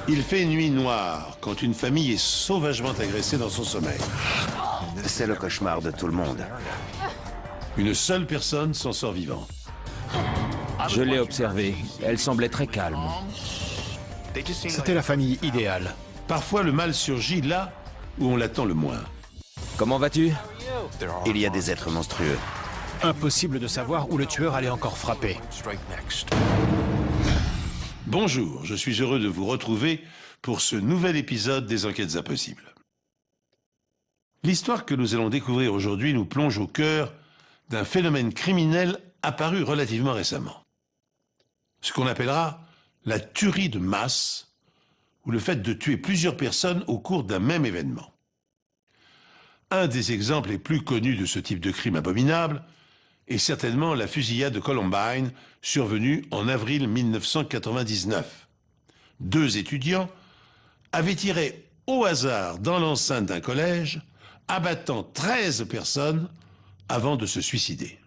Il fait nuit noire quand une famille est sauvagement agressée dans son sommeil. C'est le cauchemar de tout le monde. Une seule personne s'en sort vivante. Je l'ai observée. Elle semblait très calme. C'était la famille idéale. Parfois, le mal surgit là où on l'attend le moins. Comment vas-tu? Il y a des êtres monstrueux. Impossible de savoir où le tueur allait encore frapper. Bonjour, je suis heureux de vous retrouver pour ce nouvel épisode des Enquêtes Impossibles. L'histoire que nous allons découvrir aujourd'hui nous plonge au cœur d'un phénomène criminel apparu relativement récemment. Ce qu'on appellera la tuerie de masse, ou le fait de tuer plusieurs personnes au cours d'un même événement. Un des exemples les plus connus de ce type de crime abominable est certainement la fusillade de Columbine, survenue en avril 1999. 2 étudiants avaient tiré au hasard dans l'enceinte d'un collège, abattant 13 personnes avant de se suicider.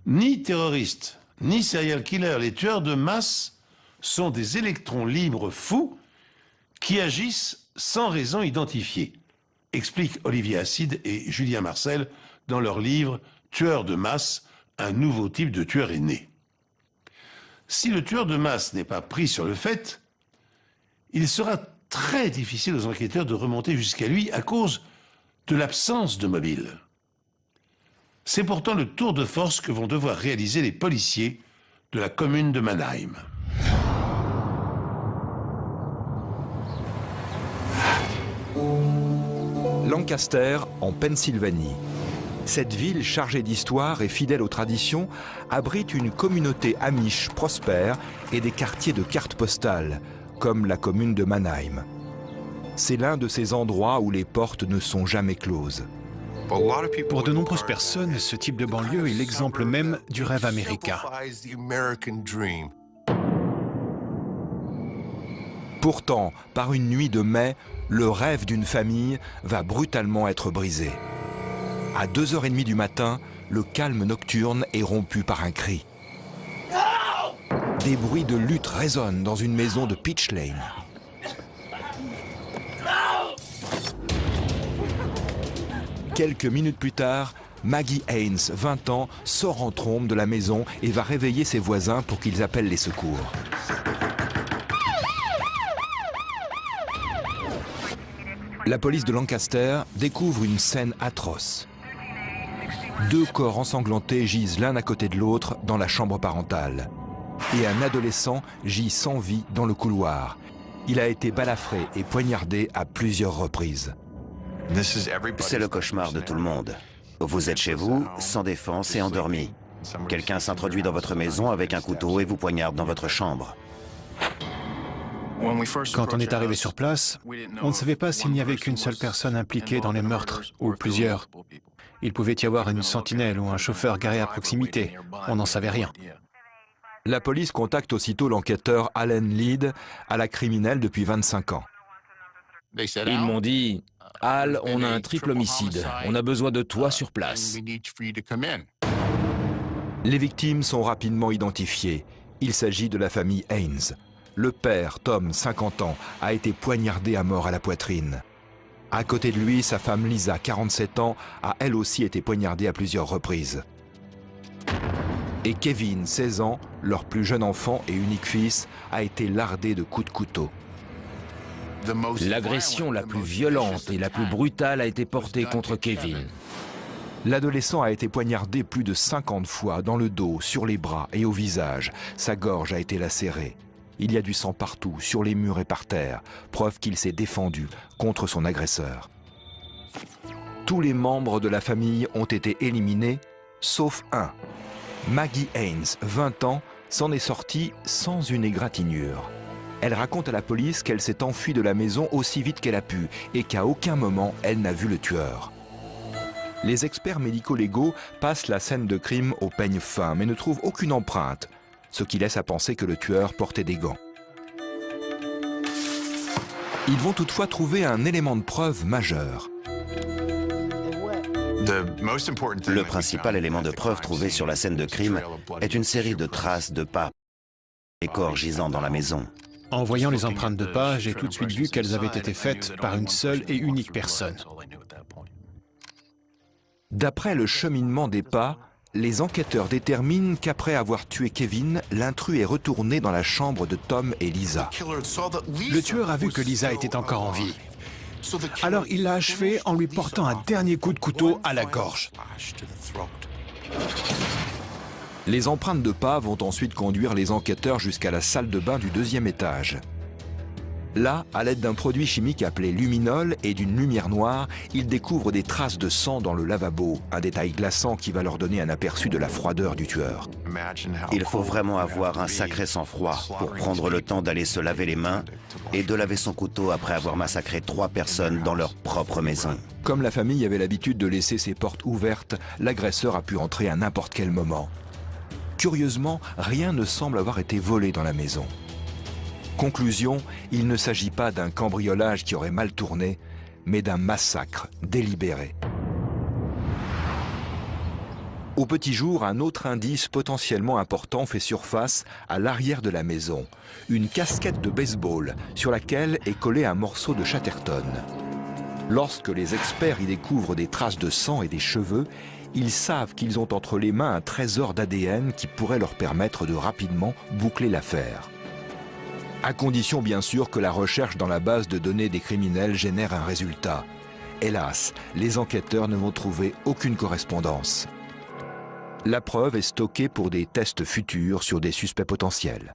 Ni terroristes, ni serial killers, les tueurs de masse sont des électrons libres fous qui agissent sans raison identifiée, expliquent Olivier Asside et Julien Marcel dans leur livre « Tueurs de masse, un nouveau type de tueur est né ». Si le tueur de masse n'est pas pris sur le fait, il sera très difficile aux enquêteurs de remonter jusqu'à lui à cause de l'absence de mobile. C'est pourtant le tour de force que vont devoir réaliser les policiers de la commune de Mannheim. Lancaster, en Pennsylvanie. Cette ville chargée d'histoire et fidèle aux traditions abrite une communauté amish prospère et des quartiers de cartes postales, comme la commune de Mannheim. C'est l'un de ces endroits où les portes ne sont jamais closes. Pour de nombreuses personnes, ce type de banlieue est l'exemple même du rêve américain. Pourtant, par une nuit de mai, le rêve d'une famille va brutalement être brisé. À 2h30 du matin, le calme nocturne est rompu par un cri. Des bruits de lutte résonnent dans une maison de Peach Lane. Quelques minutes plus tard, Maggie Haynes, 20 ans, sort en trombe de la maison et va réveiller ses voisins pour qu'ils appellent les secours. La police de Lancaster découvre une scène atroce. 2 corps ensanglantés gisent l'un à côté de l'autre dans la chambre parentale. Et un adolescent gît sans vie dans le couloir. Il a été balafré et poignardé à plusieurs reprises. C'est le cauchemar de tout le monde. Vous êtes chez vous, sans défense et endormi. Quelqu'un s'introduit dans votre maison avec un couteau et vous poignarde dans votre chambre. Quand on est arrivé sur place, on ne savait pas s'il n'y avait qu'une seule personne impliquée dans les meurtres, ou plusieurs. Il pouvait y avoir une sentinelle ou un chauffeur garé à proximité. On n'en savait rien. La police contacte aussitôt l'enquêteur Allen Lead, à la criminelle depuis 25 ans. Ils m'ont dit « Al, on a un triple homicide. On a besoin de toi sur place. » Les victimes sont rapidement identifiées. Il s'agit de la famille Haynes. Le père, Tom, 50 ans, a été poignardé à mort à la poitrine. À côté de lui, sa femme Lisa, 47 ans, a elle aussi été poignardée à plusieurs reprises. Et Kevin, 16 ans, leur plus jeune enfant et unique fils, a été lardé de coups de couteau. L'agression la plus violente et la plus brutale a été portée contre Kevin. L'adolescent a été poignardé plus de 50 fois dans le dos, sur les bras et au visage. Sa gorge a été lacérée. Il y a du sang partout, sur les murs et par terre, preuve qu'il s'est défendu contre son agresseur. Tous les membres de la famille ont été éliminés, sauf un. Maggie Haynes, 20 ans, s'en est sortie sans une égratignure. Elle raconte à la police qu'elle s'est enfuie de la maison aussi vite qu'elle a pu et qu'à aucun moment elle n'a vu le tueur. Les experts médico-légaux passent la scène de crime au peigne fin mais ne trouvent aucune empreinte, ce qui laisse à penser que le tueur portait des gants. Ils vont toutefois trouver un élément de preuve majeur. Le principal élément de preuve trouvé sur la scène de crime est une série de traces de pas, les corps gisant dans la maison. En voyant les empreintes de pas, j'ai tout de suite vu qu'elles avaient été faites par une seule et unique personne. D'après le cheminement des pas, les enquêteurs déterminent qu'après avoir tué Kevin, l'intrus est retourné dans la chambre de Tom et Lisa. Le tueur a vu que Lisa était encore en vie. Alors il l'a achevée en lui portant un dernier coup de couteau à la gorge. Les empreintes de pas vont ensuite conduire les enquêteurs jusqu'à la salle de bain du deuxième étage. Là, à l'aide d'un produit chimique appelé luminol et d'une lumière noire, ils découvrent des traces de sang dans le lavabo, un détail glaçant qui va leur donner un aperçu de la froideur du tueur. Il faut vraiment avoir un sacré sang-froid pour prendre le temps d'aller se laver les mains et de laver son couteau après avoir massacré 3 personnes dans leur propre maison. Comme la famille avait l'habitude de laisser ses portes ouvertes, l'agresseur a pu entrer à n'importe quel moment. Curieusement, rien ne semble avoir été volé dans la maison. Conclusion, il ne s'agit pas d'un cambriolage qui aurait mal tourné, mais d'un massacre délibéré. Au petit jour, un autre indice potentiellement important fait surface à l'arrière de la maison. Une casquette de baseball sur laquelle est collé un morceau de Chatterton. Lorsque les experts y découvrent des traces de sang et des cheveux, ils savent qu'ils ont entre les mains un trésor d'ADN qui pourrait leur permettre de rapidement boucler l'affaire. À condition bien sûr que la recherche dans la base de données des criminels génère un résultat. Hélas, les enquêteurs ne vont trouver aucune correspondance. La preuve est stockée pour des tests futurs sur des suspects potentiels.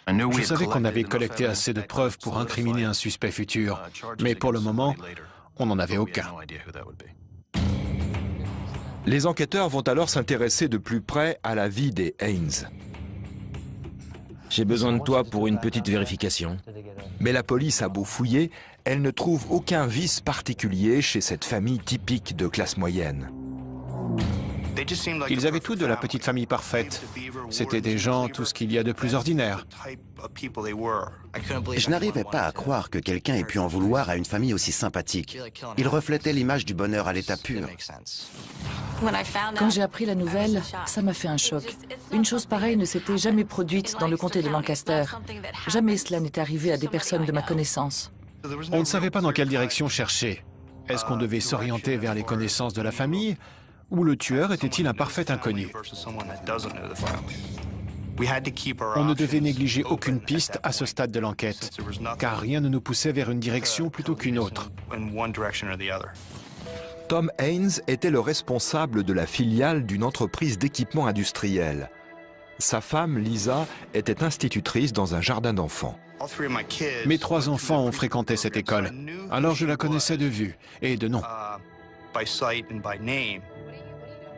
Je savais qu'on avait collecté assez de preuves pour incriminer un suspect futur, mais pour le moment, on n'en avait aucun. Les enquêteurs vont alors s'intéresser de plus près à la vie des Haynes. J'ai besoin de toi pour une petite vérification. Mais la police a beau fouiller, elle ne trouve aucun vice particulier chez cette famille typique de classe moyenne. Ils avaient tous de la petite famille parfaite. C'était des gens, tout ce qu'il y a de plus ordinaire. Je n'arrivais pas à croire que quelqu'un ait pu en vouloir à une famille aussi sympathique. Ils reflétaient l'image du bonheur à l'état pur. Quand j'ai appris la nouvelle, ça m'a fait un choc. Une chose pareille ne s'était jamais produite dans le comté de Lancaster. Jamais cela n'était arrivé à des personnes de ma connaissance. On ne savait pas dans quelle direction chercher. Est-ce qu'on devait s'orienter vers les connaissances de la famille, ou le tueur était-il un parfait inconnu? On ne devait négliger aucune piste à ce stade de l'enquête, car rien ne nous poussait vers une direction plutôt qu'une autre. Tom Haynes était le responsable de la filiale d'une entreprise d'équipement industriel. Sa femme, Lisa, était institutrice dans un jardin d'enfants. Mes 3 enfants ont fréquenté cette école, alors je la connaissais de vue et de nom.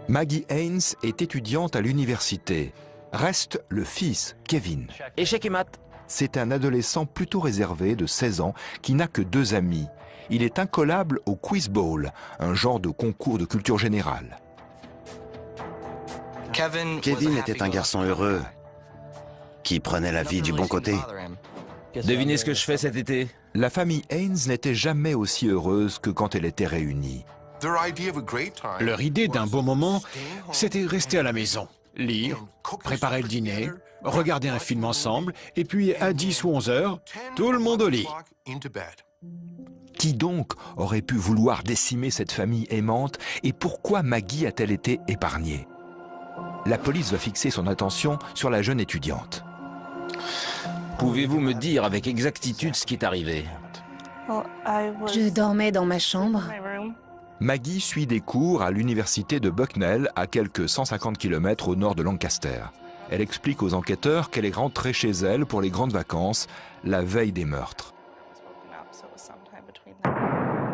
Maggie Haynes est étudiante à l'université. Reste le fils, Kevin. Échec et maths. C'est un adolescent plutôt réservé de 16 ans qui n'a que 2 amis. Il est incollable au Quiz Bowl, un genre de concours de culture générale. Kevin était un garçon heureux qui prenait la vie du bon côté. Devinez ce que je fais cet été? La famille Haynes n'était jamais aussi heureuse que quand elle était réunie. Leur idée d'un beau moment, c'était rester à la maison, lire, préparer le dîner, regarder un film ensemble, et puis à 10 ou 11 heures, tout le monde au lit. Qui donc aurait pu vouloir décimer cette famille aimante et pourquoi Maggie a-t-elle été épargnée? La police va fixer son attention sur la jeune étudiante. Pouvez-vous me dire avec exactitude ce qui est arrivé? Je dormais dans ma chambre. Maggie suit des cours à l'université de Bucknell, à quelques 150 km au nord de Lancaster. Elle explique aux enquêteurs qu'elle est rentrée chez elle pour les grandes vacances, la veille des meurtres.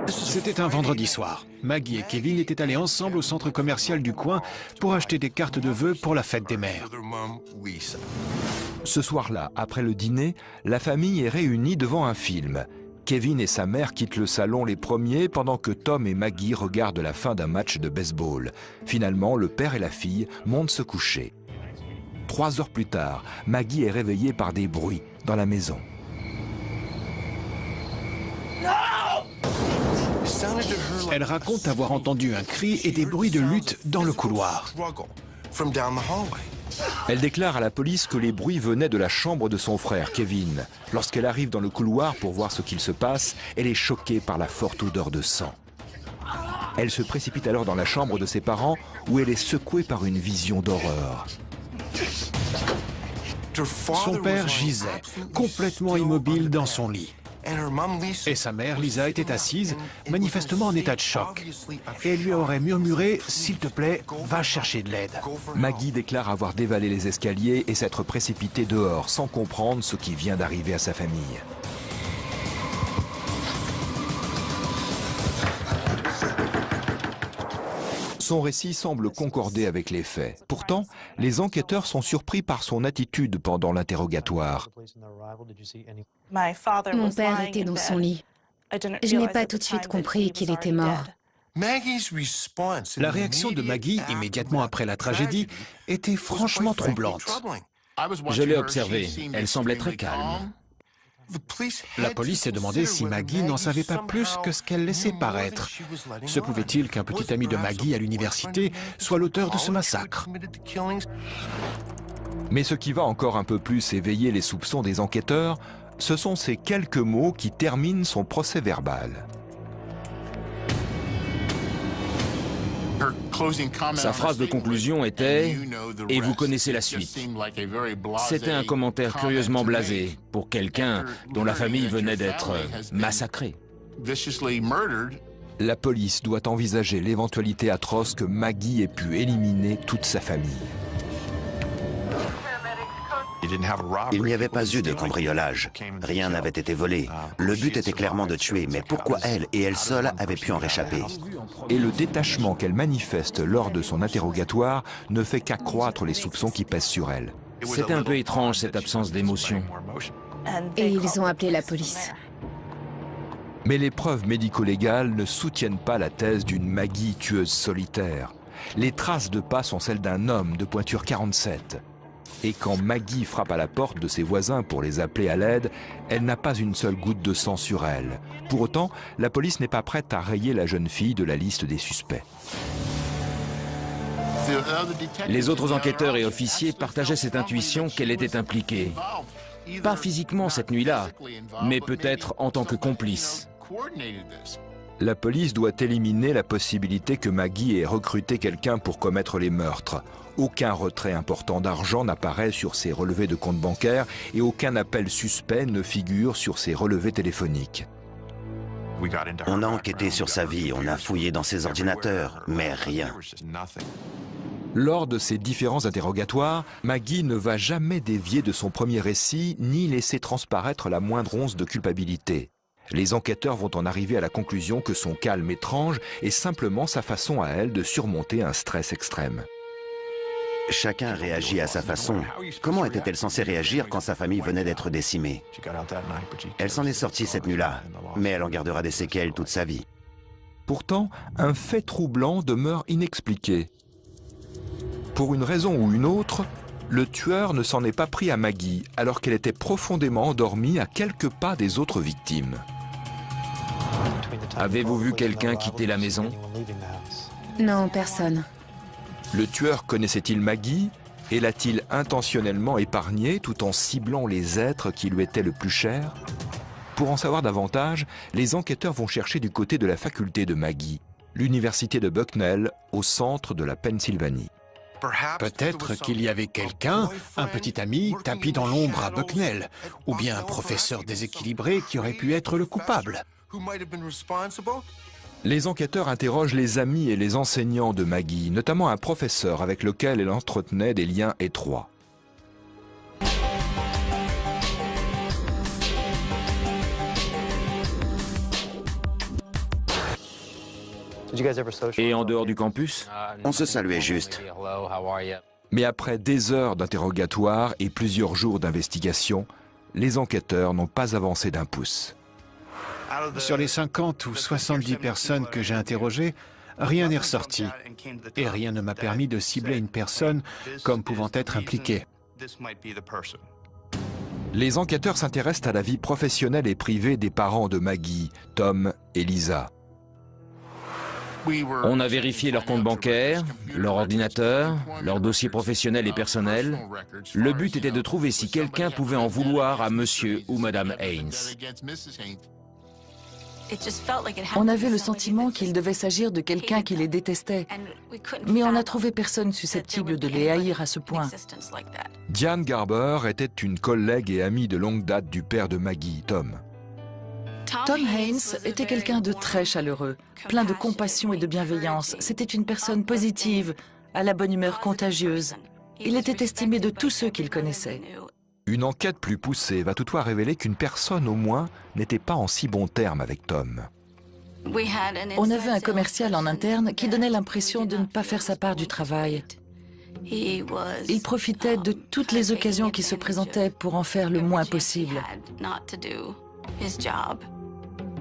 C'était un vendredi soir. Maggie et Kevin étaient allés ensemble au centre commercial du coin pour acheter des cartes de vœux pour la fête des mères. Ce soir-là, après le dîner, la famille est réunie devant un film. Kevin et sa mère quittent le salon les premiers pendant que Tom et Maggie regardent la fin d'un match de baseball. Finalement, le père et la fille montent se coucher. 3 heures plus tard, Maggie est réveillée par des bruits dans la maison. Elle raconte avoir entendu un cri et des bruits de lutte dans le couloir. Elle déclare à la police que les bruits venaient de la chambre de son frère, Kevin. Lorsqu'elle arrive dans le couloir pour voir ce qu'il se passe, elle est choquée par la forte odeur de sang. Elle se précipite alors dans la chambre de ses parents où elle est secouée par une vision d'horreur. Son père gisait, complètement immobile dans son lit. Et sa mère, Lisa, était assise, manifestement en état de choc. Et elle lui aurait murmuré « S'il te plaît, va chercher de l'aide ». Maggie déclare avoir dévalé les escaliers et s'être précipitée dehors sans comprendre ce qui vient d'arriver à sa famille. Son récit semble concorder avec les faits. Pourtant, les enquêteurs sont surpris par son attitude pendant l'interrogatoire. Mon père était dans son lit. Je n'ai pas tout de suite compris qu'il était mort. La réaction de Maggie, immédiatement après la tragédie, était franchement troublante. Je l'ai observée. Elle semblait très calme. La police s'est demandé si Maggie n'en savait pas plus que ce qu'elle laissait paraître. Se pouvait-il qu'un petit ami de Maggie à l'université soit l'auteur de ce massacre? Mais ce qui va encore un peu plus éveiller les soupçons des enquêteurs, ce sont ces quelques mots qui terminent son procès verbal. Sa phrase de conclusion était « Et vous connaissez la suite ». C'était un commentaire curieusement blasé pour quelqu'un dont la famille venait d'être massacrée. La police doit envisager l'éventualité atroce que Maggie ait pu éliminer toute sa famille. Il n'y avait pas eu de cambriolage. Rien n'avait été volé. Le but était clairement de tuer, mais pourquoi elle et elle seule avaient pu en réchapper? Et le détachement qu'elle manifeste lors de son interrogatoire ne fait qu'accroître les soupçons qui pèsent sur elle. C'était un peu étrange, cette absence d'émotion. Et ils ont appelé la police. Mais les preuves médico-légales ne soutiennent pas la thèse d'une Maggie tueuse solitaire. Les traces de pas sont celles d'un homme de pointure 47. Et quand Maggie frappe à la porte de ses voisins pour les appeler à l'aide, elle n'a pas une seule goutte de sang sur elle. Pour autant, la police n'est pas prête à rayer la jeune fille de la liste des suspects. Les autres enquêteurs et officiers partageaient cette intuition qu'elle était impliquée. Pas physiquement cette nuit-là, mais peut-être en tant que complice. La police doit éliminer la possibilité que Maggie ait recruté quelqu'un pour commettre les meurtres. Aucun retrait important d'argent n'apparaît sur ses relevés de compte bancaire et aucun appel suspect ne figure sur ses relevés téléphoniques. On a enquêté sur sa vie, on a fouillé dans ses ordinateurs, mais rien. Lors de ces différents interrogatoires, Maggie ne va jamais dévier de son premier récit ni laisser transparaître la moindre once de culpabilité. Les enquêteurs vont en arriver à la conclusion que son calme étrange est simplement sa façon à elle de surmonter un stress extrême. Chacun réagit à sa façon. Comment était-elle censée réagir quand sa famille venait d'être décimée? Elle s'en est sortie cette nuit-là, mais elle en gardera des séquelles toute sa vie. Pourtant, un fait troublant demeure inexpliqué. Pour une raison ou une autre, le tueur ne s'en est pas pris à Maggie alors qu'elle était profondément endormie à quelques pas des autres victimes. Avez-vous vu quelqu'un quitter la maison? Non, personne. Le tueur connaissait-il Maggie et l'a-t-il intentionnellement épargnée tout en ciblant les êtres qui lui étaient le plus chers? Pour en savoir davantage, les enquêteurs vont chercher du côté de la faculté de Maggie, l'université de Bucknell, au centre de la Pennsylvanie. Peut-être qu'il y avait quelqu'un, un petit ami, tapi dans l'ombre à Bucknell, ou bien un professeur déséquilibré qui aurait pu être le coupable. Les enquêteurs interrogent les amis et les enseignants de Maggie, notamment un professeur avec lequel elle entretenait des liens étroits. Et en dehors du campus? On se saluait juste. Mais après des heures d'interrogatoire et plusieurs jours d'investigation, les enquêteurs n'ont pas avancé d'un pouce. Sur les 50 ou 70 personnes que j'ai interrogées, rien n'est ressorti. Et rien ne m'a permis de cibler une personne comme pouvant être impliquée. Les enquêteurs s'intéressent à la vie professionnelle et privée des parents de Maggie, Tom et Lisa. On a vérifié leur compte bancaire, leur ordinateur, leurs dossiers professionnels et personnels. Le but était de trouver si quelqu'un pouvait en vouloir à monsieur ou madame Haynes. On avait le sentiment qu'il devait s'agir de quelqu'un qui les détestait, mais on n'a trouvé personne susceptible de les haïr à ce point. Diane Garber était une collègue et amie de longue date du père de Maggie, Tom. Tom Haynes était quelqu'un de très chaleureux, plein de compassion et de bienveillance. C'était une personne positive, à la bonne humeur contagieuse. Il était estimé de tous ceux qu'il connaissait. Une enquête plus poussée va toutefois révéler qu'une personne au moins n'était pas en si bons termes avec Tom. On avait un commercial en interne qui donnait l'impression de ne pas faire sa part du travail. Il profitait de toutes les occasions qui se présentaient pour en faire le moins possible.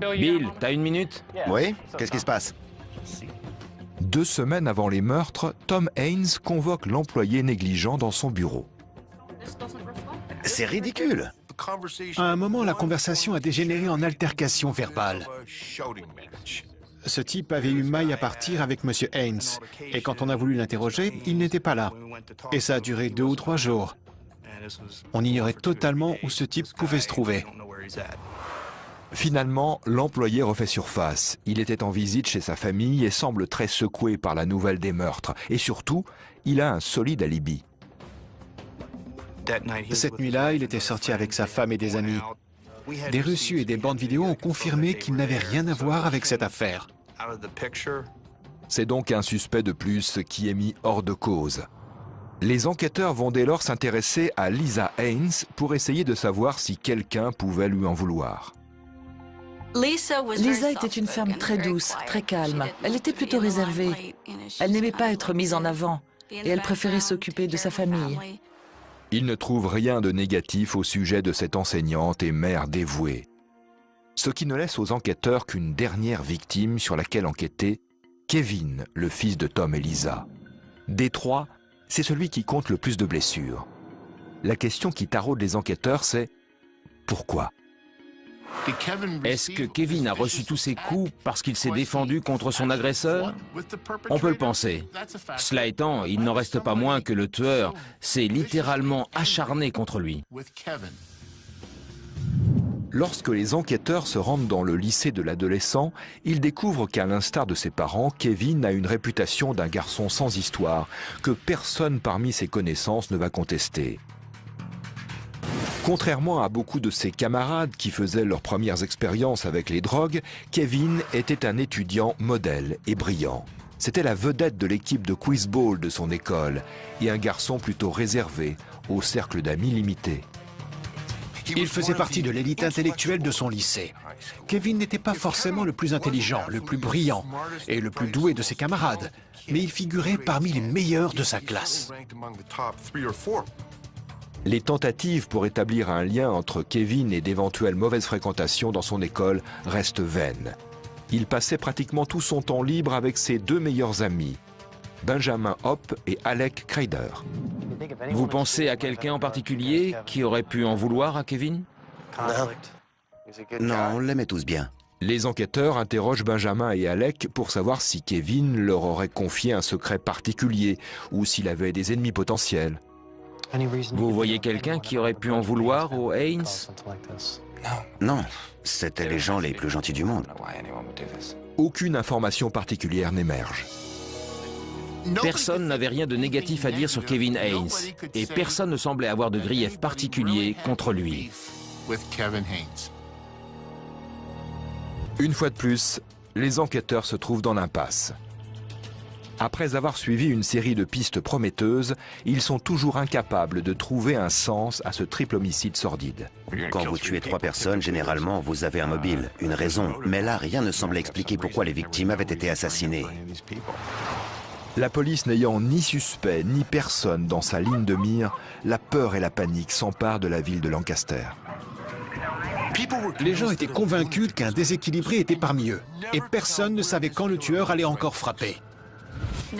Bill, t'as une minute? Oui? Qu'est-ce qui se passe? 2 semaines avant les meurtres, Tom Haynes convoque l'employé négligent dans son bureau. C'est ridicule. À un moment, la conversation a dégénéré en altercation verbale. Ce type avait eu maille à partir avec M. Haynes, et quand on a voulu l'interroger, il n'était pas là. Et ça a duré 2 ou 3 jours. On ignorait totalement où ce type pouvait se trouver. Finalement, l'employé refait surface. Il était en visite chez sa famille et semble très secoué par la nouvelle des meurtres. Et surtout, il a un solide alibi. Cette nuit-là, il était sorti avec sa femme et des amis. Des reçus et des bandes vidéo ont confirmé qu'il n'avait rien à voir avec cette affaire. C'est donc un suspect de plus qui est mis hors de cause. Les enquêteurs vont dès lors s'intéresser à Lisa Haynes pour essayer de savoir si quelqu'un pouvait lui en vouloir. Lisa était une femme très douce, très calme. Elle était plutôt réservée. Elle n'aimait pas être mise en avant et elle préférait s'occuper de sa famille. Il ne trouve rien de négatif au sujet de cette enseignante et mère dévouée. Ce qui ne laisse aux enquêteurs qu'une dernière victime sur laquelle enquêter, Kevin, le fils de Tom et Lisa. Des 3, c'est celui qui compte le plus de blessures. La question qui taraude les enquêteurs, c'est pourquoi ? Est-ce que Kevin a reçu tous ses coups parce qu'il s'est défendu contre son agresseur? On peut le penser. Cela étant, il n'en reste pas moins que le tueur s'est littéralement acharné contre lui. Lorsque les enquêteurs se rendent dans le lycée de l'adolescent, ils découvrent qu'à l'instar de ses parents, Kevin a une réputation d'un garçon sans histoire que personne parmi ses connaissances ne va contester. Contrairement à beaucoup de ses camarades qui faisaient leurs premières expériences avec les drogues, Kevin était un étudiant modèle et brillant. C'était la vedette de l'équipe de quiz-ball de son école et un garçon plutôt réservé, au cercle d'amis limité. Il faisait partie de l'élite intellectuelle de son lycée. Kevin n'était pas forcément le plus intelligent, le plus brillant et le plus doué de ses camarades, mais il figurait parmi les meilleurs de sa classe. Les tentatives pour établir un lien entre Kevin et d'éventuelles mauvaises fréquentations dans son école restent vaines. Il passait pratiquement tout son temps libre avec ses 2 meilleurs amis, Benjamin Hopp et Alec Kreider. Vous pensez à quelqu'un en particulier qui aurait pu en vouloir à Kevin? Non, on l'aimait tous bien. Les enquêteurs interrogent Benjamin et Alec pour savoir si Kevin leur aurait confié un secret particulier ou s'il avait des ennemis potentiels. Vous voyez quelqu'un qui aurait pu en vouloir aux Haynes? Non, c'étaient les gens les plus gentils du monde. Aucune information particulière n'émerge. Personne n'avait rien de négatif à dire sur Kevin Haynes et personne ne semblait avoir de grief particulier contre lui. Une fois de plus, les enquêteurs se trouvent dans l'impasse. Après avoir suivi une série de pistes prometteuses, ils sont toujours incapables de trouver un sens à ce triple homicide sordide. Quand vous tuez 3 personnes, généralement, vous avez un mobile, une raison. Mais là, rien ne semble expliquer pourquoi les victimes avaient été assassinées. La police n'ayant ni suspect ni personne dans sa ligne de mire, la peur et la panique s'emparent de la ville de Lancaster. Les gens étaient convaincus qu'un déséquilibré était parmi eux, et personne ne savait quand le tueur allait encore frapper.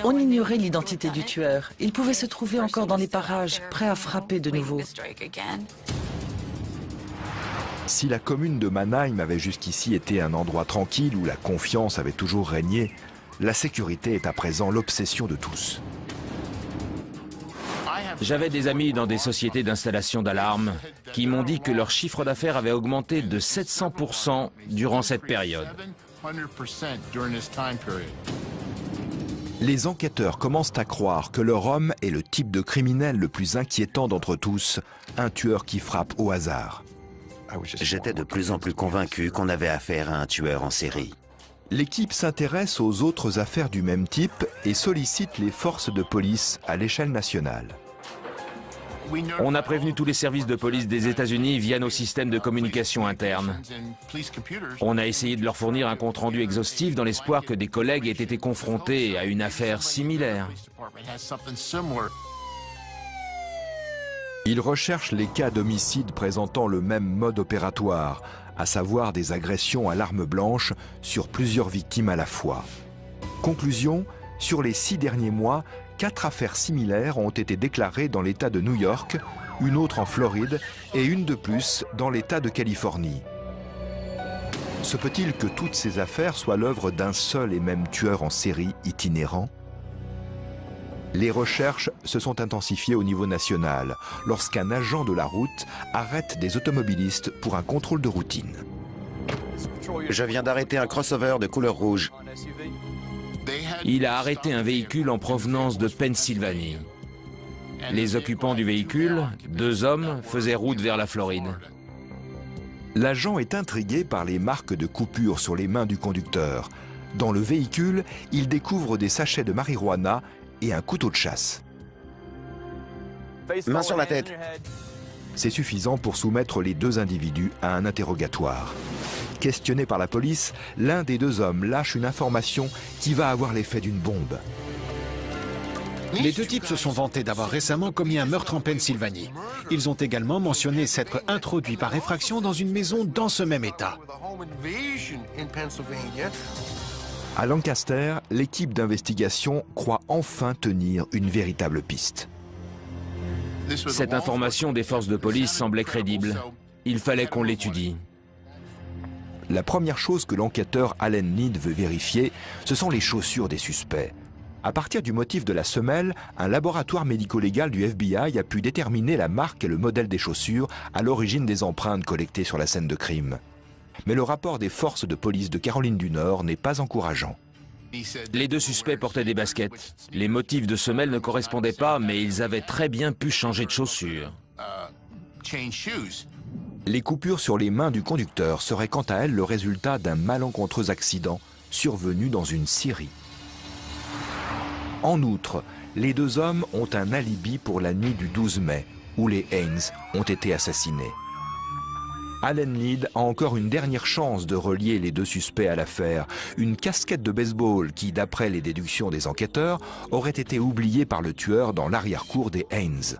On ignorait l'identité du tueur. Il pouvait se trouver encore dans les parages, prêt à frapper de nouveau. Si la commune de Mannheim avait jusqu'ici été un endroit tranquille où la confiance avait toujours régné, La sécurité est à présent l'obsession de tous. J'avais des amis dans des sociétés d'installation d'alarmes qui m'ont dit que leur chiffre d'affaires avait augmenté de 700% durant cette période. Les enquêteurs commencent à croire que leur homme est le type de criminel le plus inquiétant d'entre tous, un tueur qui frappe au hasard. J'étais de plus en plus convaincu qu'on avait affaire à un tueur en série. L'équipe s'intéresse aux autres affaires du même type et sollicite les forces de police à l'échelle nationale. On a prévenu tous les services de police des États-Unis via nos systèmes de communication internes. On a essayé de leur fournir un compte-rendu exhaustif dans l'espoir que des collègues aient été confrontés à une affaire similaire. Ils recherchent les cas d'homicide présentant le même mode opératoire, à savoir des agressions à l'arme blanche sur plusieurs victimes à la fois. Conclusion, sur les 6 derniers mois, 4 affaires similaires ont été déclarées dans l'État de New York, une autre en Floride et une de plus dans l'État de Californie. Se peut-il que toutes ces affaires soient l'œuvre d'un seul et même tueur en série itinérant ? Les recherches se sont intensifiées au niveau national lorsqu'un agent de la route arrête des automobilistes pour un contrôle de routine. Je viens d'arrêter un crossover de couleur rouge. Il a arrêté un véhicule en provenance de Pennsylvanie. Les occupants du véhicule, 2 hommes, faisaient route vers la Floride. L'agent est intrigué par les marques de coupure sur les mains du conducteur. Dans le véhicule, il découvre des sachets de marijuana et un couteau de chasse. Main sur la tête. C'est suffisant pour soumettre les 2 individus à un interrogatoire. Questionné par la police, l'un des 2 hommes lâche une information qui va avoir l'effet d'une bombe. Les 2 types se sont vantés d'avoir récemment commis un meurtre en Pennsylvanie. Ils ont également mentionné s'être introduits par effraction dans une maison dans ce même état. À Lancaster, l'équipe d'investigation croit enfin tenir une véritable piste. Cette information des forces de police semblait crédible. Il fallait qu'on l'étudie. La première chose que l'enquêteur Allen Need veut vérifier, ce sont les chaussures des suspects. À partir du motif de la semelle, un laboratoire médico-légal du FBI a pu déterminer la marque et le modèle des chaussures à l'origine des empreintes collectées sur la scène de crime. Mais le rapport des forces de police de Caroline du Nord n'est pas encourageant. Les 2 suspects portaient des baskets. Les motifs de semelle ne correspondaient pas, mais ils avaient très bien pu changer de chaussures. Les coupures sur les mains du conducteur seraient quant à elles le résultat d'un malencontreux accident survenu dans une scierie. En outre, les 2 hommes ont un alibi pour la nuit du 12 mai, où les Haynes ont été assassinés. Allen Need a encore une dernière chance de relier les 2 suspects à l'affaire. Une casquette de baseball qui, d'après les déductions des enquêteurs, aurait été oubliée par le tueur dans l'arrière-cour des Haynes.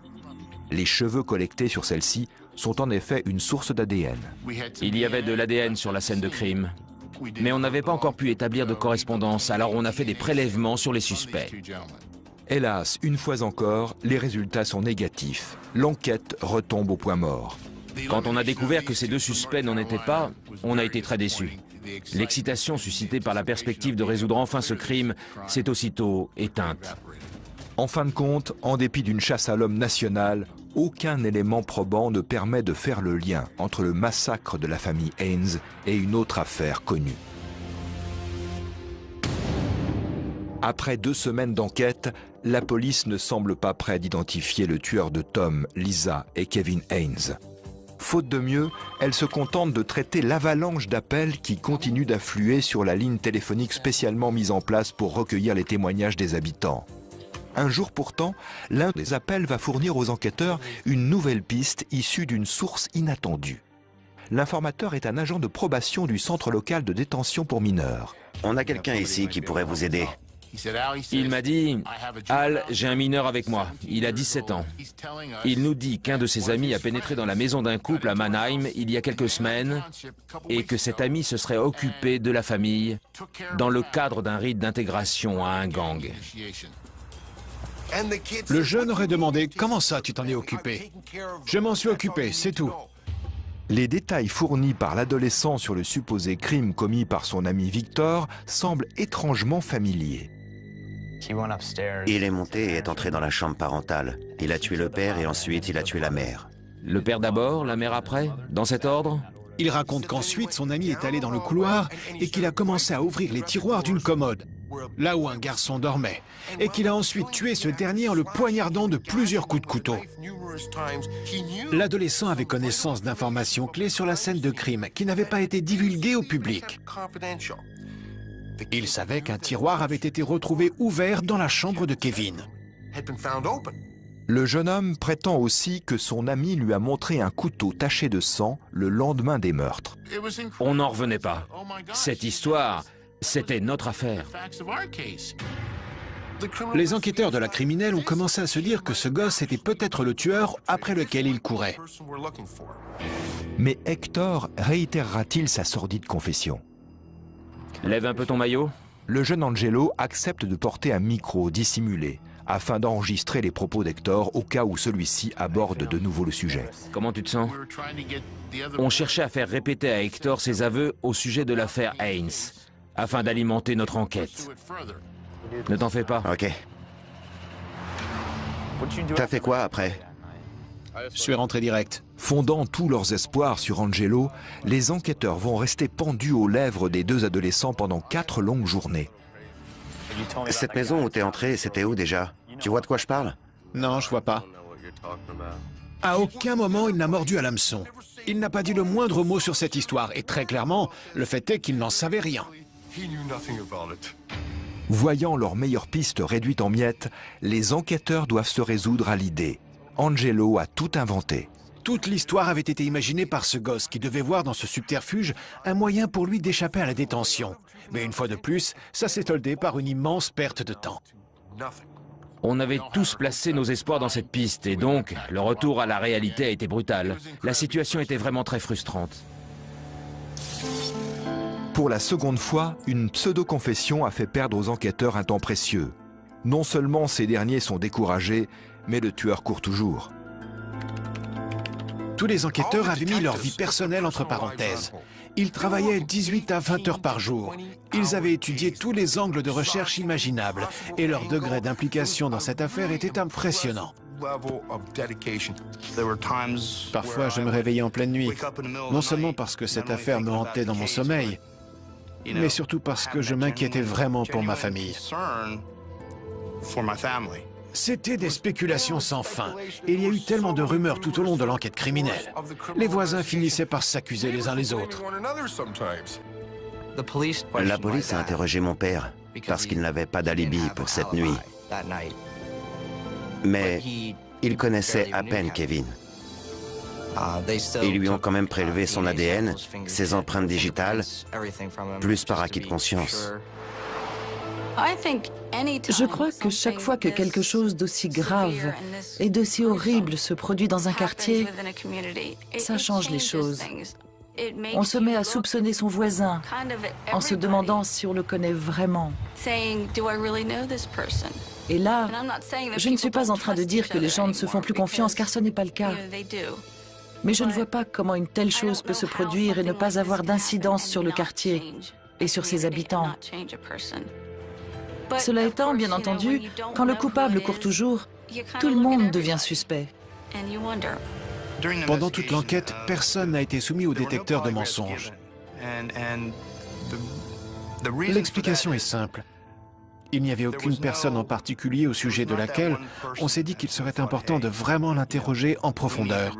Les cheveux collectés sur celle-ci sont en effet une source d'ADN. Il y avait de l'ADN sur la scène de crime. Mais on n'avait pas encore pu établir de correspondance, alors on a fait des prélèvements sur les suspects. Hélas, une fois encore, les résultats sont négatifs. L'enquête retombe au point mort. Quand on a découvert que ces 2 suspects n'en étaient pas, on a été très déçus. L'excitation suscitée par la perspective de résoudre enfin ce crime s'est aussitôt éteinte. En fin de compte, en dépit d'une chasse à l'homme nationale, aucun élément probant ne permet de faire le lien entre le massacre de la famille Haynes et une autre affaire connue. Après 2 semaines d'enquête, la police ne semble pas prête d'identifier le tueur de Tom, Lisa et Kevin Haynes. Faute de mieux, elle se contente de traiter l'avalanche d'appels qui continue d'affluer sur la ligne téléphonique spécialement mise en place pour recueillir les témoignages des habitants. Un jour pourtant, l'un des appels va fournir aux enquêteurs une nouvelle piste issue d'une source inattendue. L'informateur est un agent de probation du centre local de détention pour mineurs. On a quelqu'un ici qui pourrait vous aider. Il m'a dit « Al, j'ai un mineur avec moi. Il a 17 ans. Il nous dit qu'un de ses amis a pénétré dans la maison d'un couple à Mannheim il y a quelques semaines et que cet ami se serait occupé de la famille dans le cadre d'un rite d'intégration à un gang. » Le jeune aurait demandé « Comment ça, tu t'en es occupé ?»« Je m'en suis occupé, c'est tout. » Les détails fournis par l'adolescent sur le supposé crime commis par son ami Victor semblent étrangement familiers. Il est monté et est entré dans la chambre parentale. Il a tué le père et ensuite il a tué la mère. Le père d'abord, la mère après, dans cet ordre? Il raconte qu'ensuite son ami est allé dans le couloir et qu'il a commencé à ouvrir les tiroirs d'une commode, là où un garçon dormait, et qu'il a ensuite tué ce dernier en le poignardant de plusieurs coups de couteau. L'adolescent avait connaissance d'informations clés sur la scène de crime qui n'avaient pas été divulguées au public. Il savait qu'un tiroir avait été retrouvé ouvert dans la chambre de Kevin. Le jeune homme prétend aussi que son ami lui a montré un couteau taché de sang le lendemain des meurtres. On n'en revenait pas. Cette histoire, c'était notre affaire. Les enquêteurs de la criminelle ont commencé à se dire que ce gosse était peut-être le tueur après lequel ils couraient. Mais Hector réitérera-t-il sa sordide confession? Lève un peu ton maillot. Le jeune Angelo accepte de porter un micro dissimulé afin d'enregistrer les propos d'Hector au cas où celui-ci aborde de nouveau le sujet. Comment tu te sens? On cherchait à faire répéter à Hector ses aveux au sujet de l'affaire Haynes, afin d'alimenter notre enquête. Ne t'en fais pas. Ok. T'as fait quoi après? Je suis rentré direct. Fondant tous leurs espoirs sur Angelo, les enquêteurs vont rester pendus aux lèvres des deux adolescents pendant 4 longues journées. Cette maison où t'es entré, c'était où déjà? Tu vois de quoi je parle? Non, je vois pas. À aucun moment il n'a mordu à l'hameçon. Il n'a pas dit le moindre mot sur cette histoire, et très clairement, le fait est qu'il n'en savait rien. Voyant leur meilleure piste réduite en miettes, les enquêteurs doivent se résoudre à l'idée. Angelo a tout inventé. Toute l'histoire avait été imaginée par ce gosse qui devait voir dans ce subterfuge un moyen pour lui d'échapper à la détention. Mais une fois de plus, ça s'est soldé par une immense perte de temps. On avait tous placé nos espoirs dans cette piste et donc le retour à la réalité a été brutal. La situation était vraiment très frustrante. Pour la seconde fois, une pseudo-confession a fait perdre aux enquêteurs un temps précieux. Non seulement ces derniers sont découragés, mais le tueur court toujours. Tous les enquêteurs avaient mis leur vie personnelle entre parenthèses. Ils travaillaient 18 à 20 heures par jour. Ils avaient étudié tous les angles de recherche imaginables et leur degré d'implication dans cette affaire était impressionnant. Parfois, je me réveillais en pleine nuit, non seulement parce que cette affaire me hantait dans mon sommeil, mais surtout parce que je m'inquiétais vraiment pour ma famille. C'était des spéculations sans fin. Et il y a eu tellement de rumeurs tout au long de l'enquête criminelle. Les voisins finissaient par s'accuser les uns les autres. La police a interrogé mon père parce qu'il n'avait pas d'alibi pour cette nuit. Mais il connaissait à peine Kevin. Ils lui ont quand même prélevé son ADN, ses empreintes digitales, plus par acquis de conscience. Je crois que chaque fois que quelque chose d'aussi grave et d'aussi horrible se produit dans un quartier, ça change les choses. On se met à soupçonner son voisin en se demandant si on le connaît vraiment. Et là, je ne suis pas en train de dire que les gens ne se font plus confiance, car ce n'est pas le cas. Mais je ne vois pas comment une telle chose peut se produire et ne pas avoir d'incidence sur le quartier et sur ses habitants. Cela étant, bien entendu, quand le coupable court toujours, tout le monde devient suspect. Pendant toute l'enquête, personne n'a été soumis au détecteur de mensonges. L'explication est simple. Il n'y avait aucune personne en particulier au sujet de laquelle on s'est dit qu'il serait important de vraiment l'interroger en profondeur.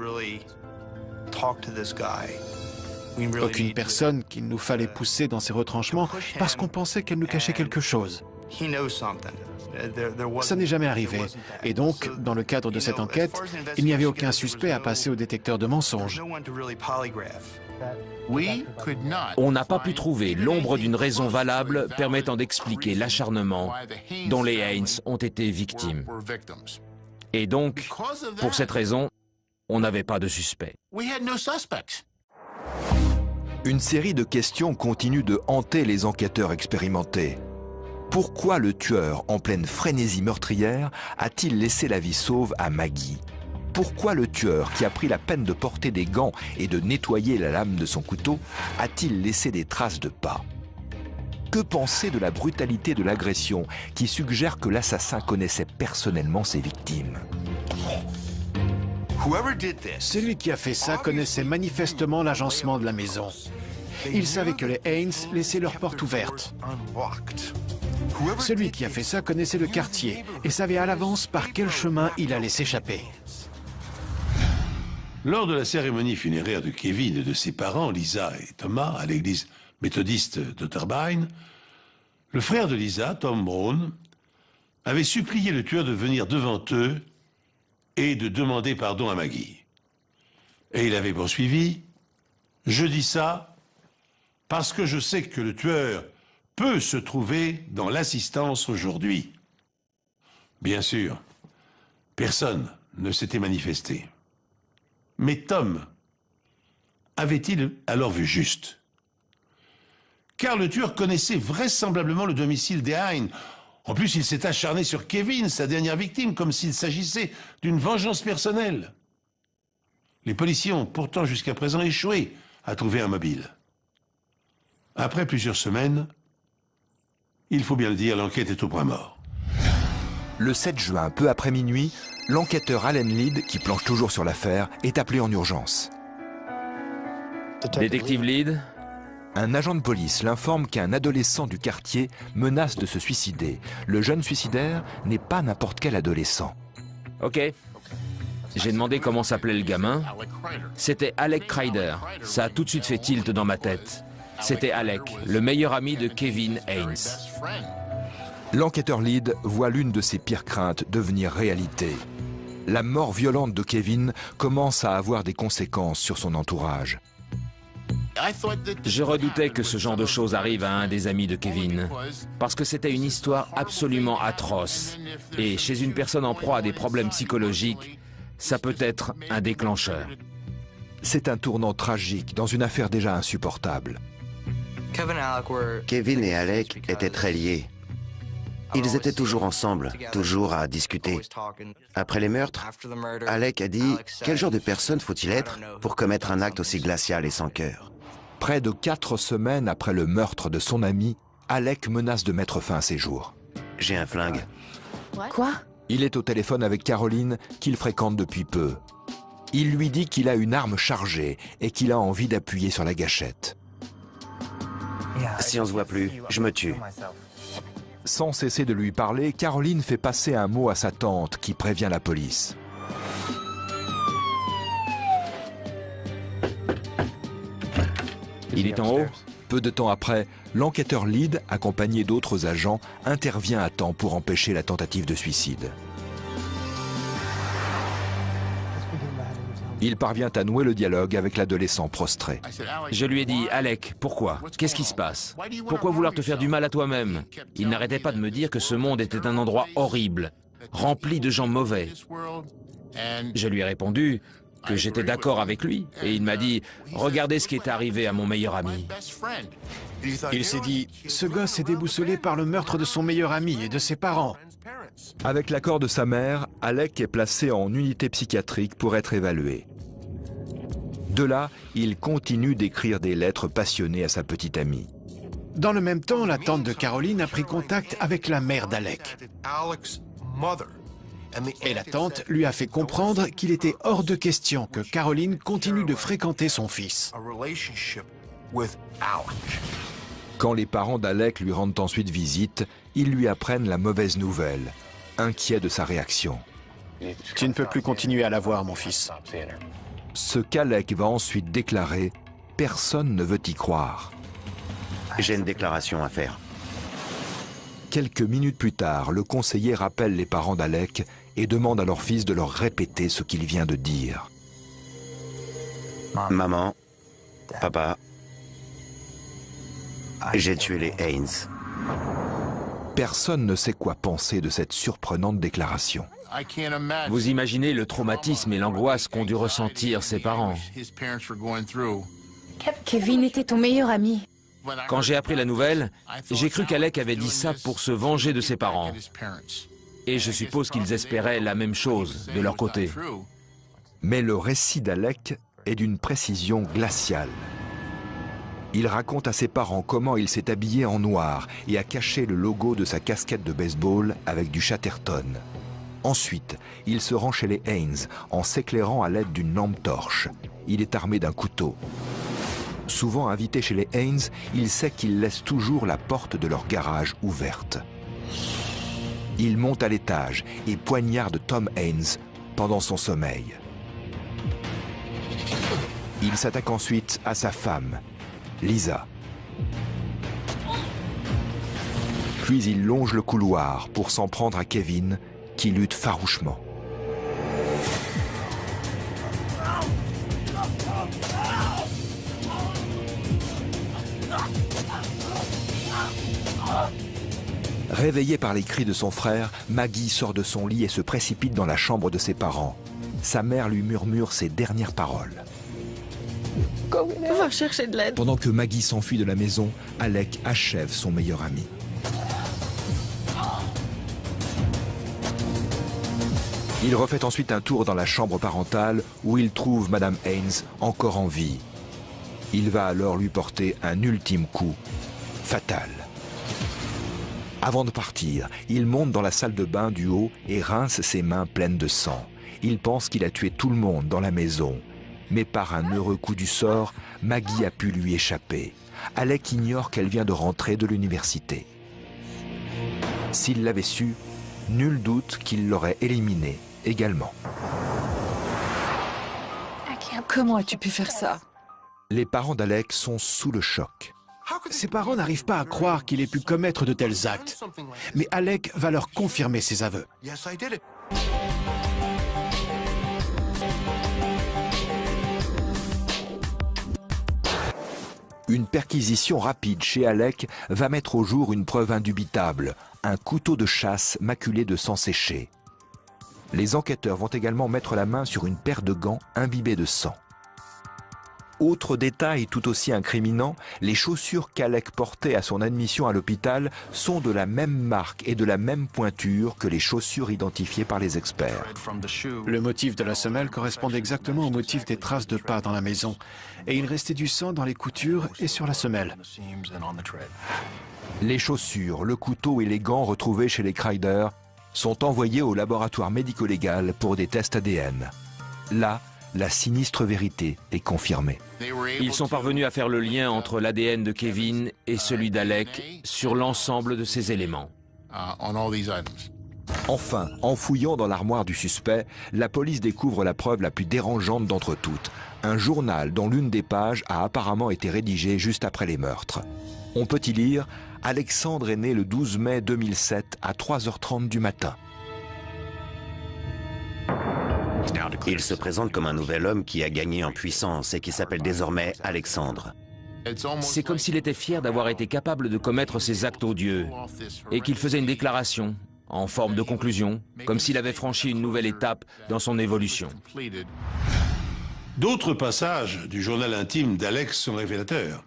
Aucune personne qu'il nous fallait pousser dans ses retranchements parce qu'on pensait qu'elle nous cachait quelque chose. Ça n'est jamais arrivé. Et donc, dans le cadre de cette enquête, il n'y avait aucun suspect à passer au détecteur de mensonges. On n'a pas pu trouver l'ombre d'une raison valable permettant d'expliquer l'acharnement dont les Haynes ont été victimes. Et donc, pour cette raison, on n'avait pas de suspect. Une série de questions continue de hanter les enquêteurs expérimentés. Pourquoi le tueur, en pleine frénésie meurtrière, a-t-il laissé la vie sauve à Maggie? Pourquoi le tueur, qui a pris la peine de porter des gants et de nettoyer la lame de son couteau, a-t-il laissé des traces de pas? Que penser de la brutalité de l'agression qui suggère que l'assassin connaissait personnellement ses victimes? Celui qui a fait ça connaissait manifestement l'agencement de la maison. Il savait que les Haynes laissaient leur porte ouverte. Celui qui a fait ça connaissait le quartier et savait à l'avance par quel chemin il allait s'échapper. Lors de la cérémonie funéraire de Kevin et de ses parents, Lisa et Thomas, à l'église méthodiste d'Otterbein, le frère de Lisa, Tom Brown, avait supplié le tueur de venir devant eux et de demander pardon à Maggie. Et il avait poursuivi: « Je dis ça parce que je sais que le tueur peut se trouver dans l'assistance aujourd'hui. » Bien sûr, personne ne s'était manifesté. Mais Tom avait-il alors vu juste? Car le tueur connaissait vraisemblablement le domicile des Haynes. En plus, il s'est acharné sur Kevin, sa dernière victime, comme s'il s'agissait d'une vengeance personnelle. Les policiers ont pourtant jusqu'à présent échoué à trouver un mobile. Après plusieurs semaines, il faut bien le dire, l'enquête est au point mort. Le 7 juin, peu après minuit, l'enquêteur Allen Lead, qui planche toujours sur l'affaire, est appelé en urgence. Détective Lead? Un agent de police l'informe qu'un adolescent du quartier menace de se suicider. Le jeune suicidaire n'est pas n'importe quel adolescent. Ok. J'ai demandé comment s'appelait le gamin. C'était Alec Crider. Ça a tout de suite fait tilt dans ma tête. C'était Alec, le meilleur ami de Kevin Haynes. L'enquêteur Lead voit l'une de ses pires craintes devenir réalité. La mort violente de Kevin commence à avoir des conséquences sur son entourage. Je redoutais que ce genre de choses arrive à un des amis de Kevin, parce que c'était une histoire absolument atroce. Et chez une personne en proie à des problèmes psychologiques, ça peut être un déclencheur. C'est un tournant tragique dans une affaire déjà insupportable. Kevin et Alec étaient très liés. Ils étaient toujours ensemble, toujours à discuter. Après les meurtres, Alec a dit « Quel genre de personne faut-il être pour commettre un acte aussi glacial et sans cœur ?» Près de 4 semaines après le meurtre de son ami, Alec menace de mettre fin à ses jours. « J'ai un flingue. » Quoi? Il est au téléphone avec Caroline, qu'il fréquente depuis peu. Il lui dit qu'il a une arme chargée et qu'il a envie d'appuyer sur la gâchette. « Si on se voit plus, je me tue. » Sans cesser de lui parler, Caroline fait passer un mot à sa tante qui prévient la police. Il est en haut? Peu de temps après, l'enquêteur Lead, accompagné d'autres agents, intervient à temps pour empêcher la tentative de suicide. Il parvient à nouer le dialogue avec l'adolescent prostré. Je lui ai dit, Alec, pourquoi? Qu'est-ce qui se passe? Pourquoi vouloir te faire du mal à toi-même? Il n'arrêtait pas de me dire que ce monde était un endroit horrible, rempli de gens mauvais. Je lui ai répondu que j'étais d'accord avec lui, et il m'a dit, regardez ce qui est arrivé à mon meilleur ami. Il s'est dit, ce gosse est déboussolé par le meurtre de son meilleur ami et de ses parents. Avec l'accord de sa mère, Alec est placé en unité psychiatrique pour être évalué. De là, il continue d'écrire des lettres passionnées à sa petite amie. Dans le même temps, la tante de Caroline a pris contact avec la mère d'Alec. Et la tante lui a fait comprendre qu'il était hors de question que Caroline continue de fréquenter son fils. Quand les parents d'Alec lui rendent ensuite visite, ils lui apprennent la mauvaise nouvelle, inquiets de sa réaction. Tu ne peux plus continuer à la voir, mon fils. Ce qu'Alec va ensuite déclarer, personne ne veut y croire. J'ai une déclaration à faire. Quelques minutes plus tard, le conseiller rappelle les parents d'Alec et demande à leur fils de leur répéter ce qu'il vient de dire. Maman, papa, j'ai tué les Haynes. Personne ne sait quoi penser de cette surprenante déclaration. Vous imaginez le traumatisme et l'angoisse qu'ont dû ressentir ses parents. Kevin était ton meilleur ami. Quand j'ai appris la nouvelle, j'ai cru qu'Alec avait dit ça pour se venger de ses parents. Et je suppose qu'ils espéraient la même chose de leur côté. Mais le récit d'Alec est d'une précision glaciale. Il raconte à ses parents comment il s'est habillé en noir et a caché le logo de sa casquette de baseball avec du Chatterton. Ensuite, il se rend chez les Haynes en s'éclairant à l'aide d'une lampe torche. Il est armé d'un couteau. Souvent invité chez les Haynes, il sait qu'ils laissent toujours la porte de leur garage ouverte. Il monte à l'étage et poignarde Tom Haynes pendant son sommeil. Il s'attaque ensuite à sa femme, Lisa. Puis il longe le couloir pour s'en prendre à Kevin, qui lutte farouchement. Réveillée par les cris de son frère, Maggie sort de son lit et se précipite dans la chambre de ses parents. Sa mère lui murmure ses dernières paroles. Va chercher de l'aide. Pendant que Maggie s'enfuit de la maison, Alec achève son meilleur ami. Il refait ensuite un tour dans la chambre parentale où il trouve Madame Haynes encore en vie. Il va alors lui porter un ultime coup, fatal. Avant de partir, il monte dans la salle de bain du haut et rince ses mains pleines de sang. Il pense qu'il a tué tout le monde dans la maison. Mais par un heureux coup du sort, Maggie a pu lui échapper. Alec ignore qu'elle vient de rentrer de l'université. S'il l'avait su, nul doute qu'il l'aurait éliminée également. Comment as-tu pu faire ça? Les parents d'Alec sont sous le choc. Ses parents n'arrivent pas à croire qu'il ait pu commettre de tels actes. Mais Alec va leur confirmer ses aveux. Une perquisition rapide chez Alec va mettre au jour une preuve indubitable, un couteau de chasse maculé de sang séché. Les enquêteurs vont également mettre la main sur une paire de gants imbibés de sang. Autre détail tout aussi incriminant, les chaussures qu'Alec portait à son admission à l'hôpital sont de la même marque et de la même pointure que les chaussures identifiées par les experts. Le motif de la semelle correspond exactement au motif des traces de pas dans la maison. Et il restait du sang dans les coutures et sur la semelle. Les chaussures, le couteau et les gants retrouvés chez les Crider sont envoyés au laboratoire médico-légal pour des tests ADN. Là, la sinistre vérité est confirmée. Ils sont parvenus à faire le lien entre l'ADN de Kevin et celui d'Alec sur l'ensemble de ces éléments. Enfin, en fouillant dans l'armoire du suspect, la police découvre la preuve la plus dérangeante d'entre toutes. Un journal dont l'une des pages a apparemment été rédigée juste après les meurtres. On peut y lire « Alexandre est né le 12 mai 2007 à 3h30 du matin ». Il se présente comme un nouvel homme qui a gagné en puissance et qui s'appelle désormais Alexandre. C'est comme s'il était fier d'avoir été capable de commettre ces actes odieux et qu'il faisait une déclaration en forme de conclusion, comme s'il avait franchi une nouvelle étape dans son évolution. D'autres passages du journal intime d'Alex sont révélateurs.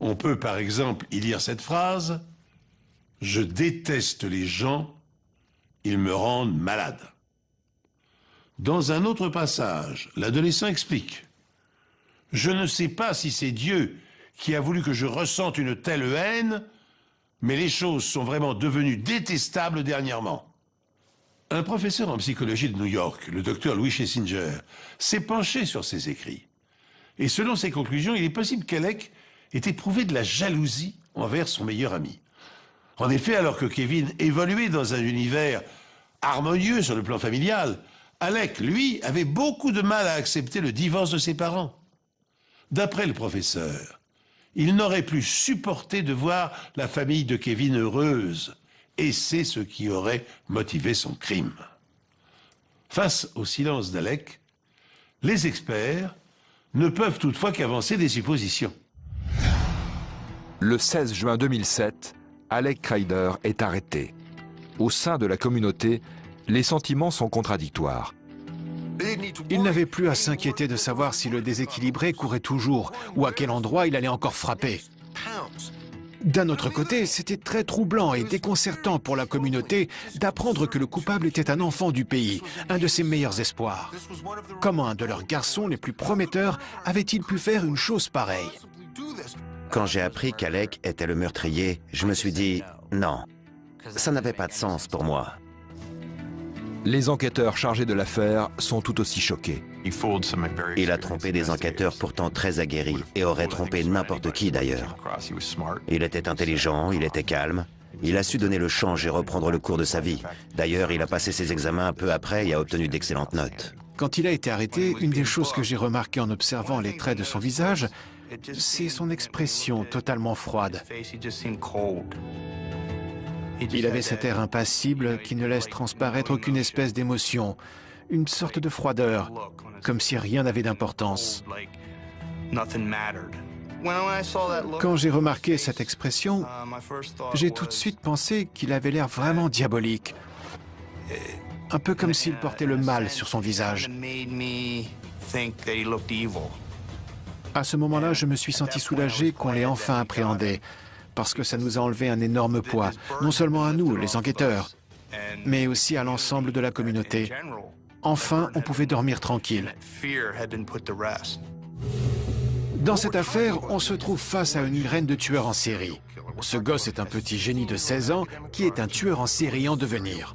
On peut par exemple y lire cette phrase « Je déteste les gens, ils me rendent malade ». Dans un autre passage, l'adolescent explique « Je ne sais pas si c'est Dieu qui a voulu que je ressente une telle haine, mais les choses sont vraiment devenues détestables dernièrement. » Un professeur en psychologie de New York, le docteur Louis Schlesinger, s'est penché sur ces écrits. Et selon ses conclusions, il est possible qu'Alec ait éprouvé de la jalousie envers son meilleur ami. En effet, alors que Kevin évoluait dans un univers harmonieux sur le plan familial, Alec, lui, avait beaucoup de mal à accepter le divorce de ses parents. D'après le professeur, il n'aurait plus supporté de voir la famille de Kevin heureuse, et c'est ce qui aurait motivé son crime. Face au silence d'Alec, les experts ne peuvent toutefois qu'avancer des suppositions. Le 16 juin 2007, Alec Crider est arrêté. Au sein de la communauté, les sentiments sont contradictoires. Il n'avait plus à s'inquiéter de savoir si le déséquilibré courait toujours ou à quel endroit il allait encore frapper. D'un autre côté, c'était très troublant et déconcertant pour la communauté d'apprendre que le coupable était un enfant du pays, un de ses meilleurs espoirs. Comment un de leurs garçons les plus prometteurs avait-il pu faire une chose pareille? Quand j'ai appris qu'Alec était le meurtrier, je me suis dit non, ça n'avait pas de sens pour moi. Les enquêteurs chargés de l'affaire sont tout aussi choqués. Il a trompé des enquêteurs pourtant très aguerris et aurait trompé n'importe qui d'ailleurs. Il était intelligent, il était calme, il a su donner le change et reprendre le cours de sa vie. D'ailleurs, il a passé ses examens un peu après et a obtenu d'excellentes notes. Quand il a été arrêté, une des choses que j'ai remarquées en observant les traits de son visage, c'est son expression totalement froide. Il avait cet air impassible qui ne laisse transparaître aucune espèce d'émotion, une sorte de froideur, comme si rien n'avait d'importance. Quand j'ai remarqué cette expression, j'ai tout de suite pensé qu'il avait l'air vraiment diabolique, un peu comme s'il portait le mal sur son visage. À ce moment-là, je me suis senti soulagé qu'on l'ait enfin appréhendé, parce que ça nous a enlevé un énorme poids, non seulement à nous, les enquêteurs, mais aussi à l'ensemble de la communauté. Enfin, on pouvait dormir tranquille. Dans cette affaire, on se trouve face à une graine de tueur en série. Ce gosse est un petit génie de 16 ans qui est un tueur en série en devenir.